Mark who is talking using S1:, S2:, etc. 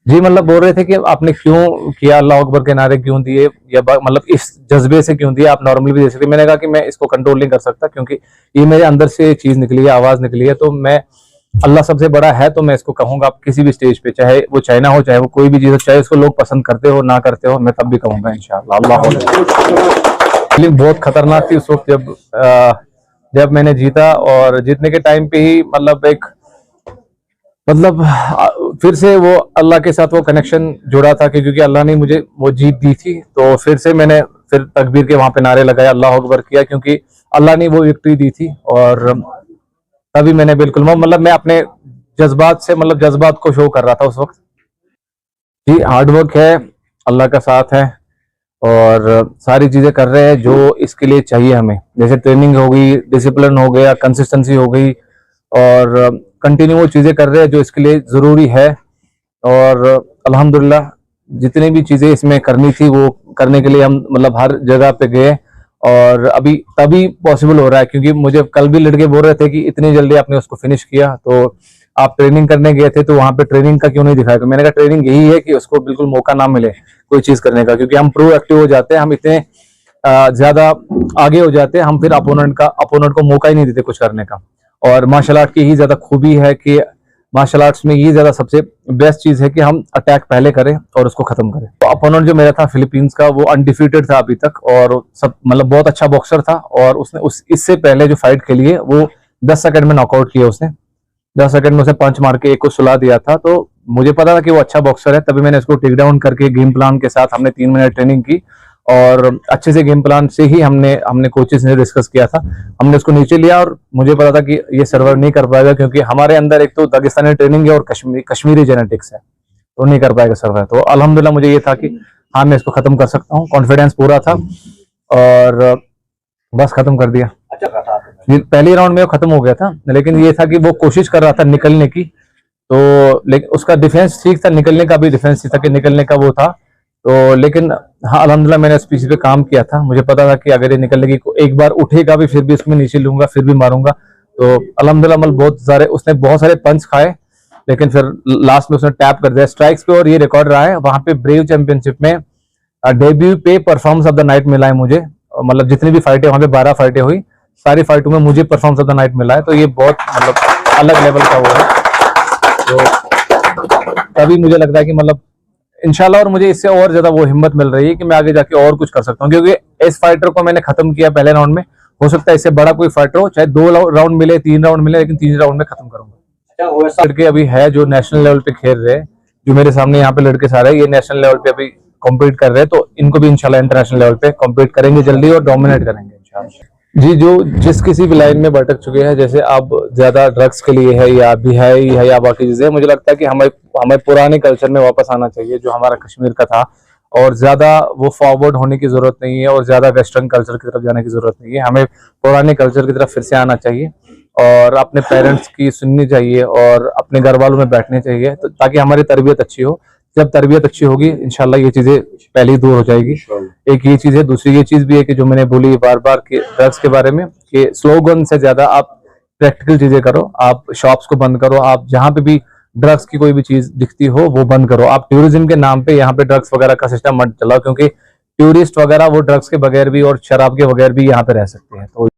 S1: जी, मतलब बोल रहे थे कि आपने क्यों किया, अल्लाह अकबर के नारे क्यों दिए, या मतलब इस जज्बे से क्यों दिए, आप नॉर्मली भी दे सकते। मैंने कहा कि मैं इसको कंट्रोल नहीं कर सकता, क्योंकि ये मेरे अंदर से चीज निकली है, आवाज निकली है। तो मैं, अल्लाह सबसे बड़ा है, तो मैं इसको कहूंगा आप किसी भी स्टेज पे, चाहे वो चाइना हो, चाहे वो कोई भी चीज हो, चाहे उसको लोग पसंद करते हो ना करते हो, मैं तब भी कहूंगा इंशाअल्लाह। अल्लाह। फीलिंग बहुत खतरनाक थी उस वक्त, जब मैंने जीता, और जीतने के टाइम पे ही मतलब एक, मतलब फिर से वो अल्लाह के साथ वो कनेक्शन जुड़ा था कि क्योंकि अल्लाह ने मुझे वो जीत दी थी, तो फिर से मैंने फिर तकबीर के वहां पे नारे लगाए, अल्लाह अकबर किया, क्योंकि अल्लाह ने वो विक्ट्री दी थी। और तभी मैंने बिल्कुल, मतलब मैं अपने जज्बात से, मतलब जज्बात को शो कर रहा था उस वक्त। जी, हार्ड वर्क है, अल्लाह का साथ है, और सारी चीजें कर रहे हैं जो इसके लिए चाहिए हमें, जैसे ट्रेनिंग हो गई, डिसिप्लिन हो गया, कंसिस्टेंसी हो गई, और कंटिन्यू वो चीजें कर रहे हैं जो इसके लिए जरूरी है। और अल्हम्दुलिल्लाह जितनी भी चीजें इसमें करनी थी वो करने के लिए हम मतलब हर जगह पे गए, और अभी तभी पॉसिबल हो रहा है, क्योंकि मुझे कल भी लड़के बोल रहे थे कि इतनी जल्दी आपने उसको फिनिश किया, तो आप ट्रेनिंग करने गए थे तो वहां पे ट्रेनिंग का क्यों नहीं दिखाया? तो मैंने कहा ट्रेनिंग यही है कि उसको बिल्कुल मौका ना मिले कोई चीज करने का, क्योंकि हम प्रोएक्टिव हो जाते हैं, हम इतने ज्यादा आगे हो जाते हैं, हम फिर अपोनेंट को मौका ही नहीं देते कुछ करने का। और मार्शल आर्ट की ही ज्यादा खूबी है कि मार्शल आर्ट्स में ये ज्यादा सबसे बेस्ट चीज है कि हम अटैक पहले करें और उसको खत्म करें। तो अपोनेंट जो मेरा था फिलीपींस का, वो अनडिफीटेड था अभी तक, और सब मतलब बहुत अच्छा बॉक्सर था, और उसने इससे पहले जो फाइट खेली है वो 10 सेकंड में नॉकआउट किया उसने। 10 सेकंड में उसे पंच मार के एक को सुला दिया था। तो मुझे पता था कि वो अच्छा बॉक्सर है, तभी मैंने उसको टेक डाउन करके गेम प्लान के साथ हमने 3 मिनट ट्रेनिंग की, और अच्छे से गेम प्लान से ही हमने कोचेस ने डिस्कस किया था। हमने उसको नीचे लिया, और मुझे पता था कि ये सर्वाइव नहीं कर पाएगा, क्योंकि हमारे अंदर एक तो दागिस्तानी ट्रेनिंग है और कश्मीरी जेनेटिक्स है, तो नहीं कर पाएगा सर्वाइव। तो अल्हम्दुलिल्लाह मुझे ये था कि हाँ, मैं इसको खत्म कर सकता हूँ, कॉन्फिडेंस पूरा था, और बस खत्म कर दिया। पहली राउंड में वो खत्म हो गया था, लेकिन ये था कि वो कोशिश कर रहा था निकलने की, तो लेकिन उसका डिफेंस ठीक था, निकलने का भी डिफेंस ठीक था कि निकलने का वो था। तो लेकिन हाँ, अल्हम्दुलिल्लाह मैंने उस पीछे पे काम किया था, मुझे पता था कि अगर ये निकलने की एक बार उठेगा भी, फिर भी उसमें नीचे लूंगा, फिर भी मारूंगा। तो अल्हम्दुलिल्लाह मतलब उसने बहुत सारे पंच खाए, लेकिन फिर लास्ट में उसने टैप कर दिया स्ट्राइक्स पे, और ये रिकॉर्ड रहा है वहां पे ब्रेव चैंपियनशिप में डेब्यू पे परफॉर्मेंस ऑफ द नाइट मिला है मुझे। मतलब जितनी भी फाइटें वहां पे 12 फाइटें हुई, सारी फाइटों में मुझे परफॉर्मेंस ऑफ द नाइट मिला है, तो ये बहुत मतलब अलग लेवल का वो है। तो तभी मुझे लगता है कि मतलब इंशाल्लाह, और मुझे इससे और ज्यादा वो हिम्मत मिल रही है कि मैं आगे जाके और कुछ कर सकता हूँ, क्योंकि इस फाइटर को मैंने खत्म किया पहले राउंड में। हो सकता है इससे बड़ा कोई फाइटर हो, चाहे 2 राउंड मिले, 3 राउंड मिले, लेकिन 3 राउंड में खत्म करूंगा। लड़के अभी है जो नेशनल लेवल पे खेल रहे हैं, जो मेरे सामने यहाँ पे लड़के सारे ये नेशनल लेवल पे अभी कॉम्पीट कर रहे हैं, तो इनको भी इंशाल्लाह इंटरनेशनल लेवल पे कॉम्पीट करेंगे जल्दी, और डोमिनेट करेंगे इंशाल्लाह। जी, जो जिस किसी भी लाइन में भटक चुके हैं, जैसे अब ज्यादा ड्रग्स के लिए है, या बिहाई है, या बाकी चीजें, मुझे लगता है कि हमें पुराने कल्चर में वापस आना चाहिए जो हमारा कश्मीर का था, और ज्यादा वो फॉरवर्ड होने की जरूरत नहीं है, और ज्यादा वेस्टर्न कल्चर की तरफ जाने की जरूरत नहीं है। हमें पुराने कल्चर की तरफ फिर से आना चाहिए, और अपने पेरेंट्स की सुननी चाहिए, और अपने घर वालों में बैठने चाहिए, तो ताकि हमारी तरबियत अच्छी हो। जब तरबियत अच्छी होगी इंशाल्लाह ये चीजें पहले ही दूर हो जाएगी। एक ये चीज है, दूसरी ये चीज भी है कि जो मैंने बोली बार बार कि ड्रग्स के बारे में, कि स्लोगन से ज्यादा आप प्रैक्टिकल चीजें करो, आप शॉप्स को बंद करो, आप जहां पे भी ड्रग्स की कोई भी चीज दिखती हो वो बंद करो। आप टूरिज्म के नाम पे यहाँ पे ड्रग्स वगैरह का सिस्टम मत चलाओ, क्योंकि टूरिस्ट वगैरह वो ड्रग्स के बगैर भी और शराब के बगैर भी यहाँ पे रह सकते हैं। तो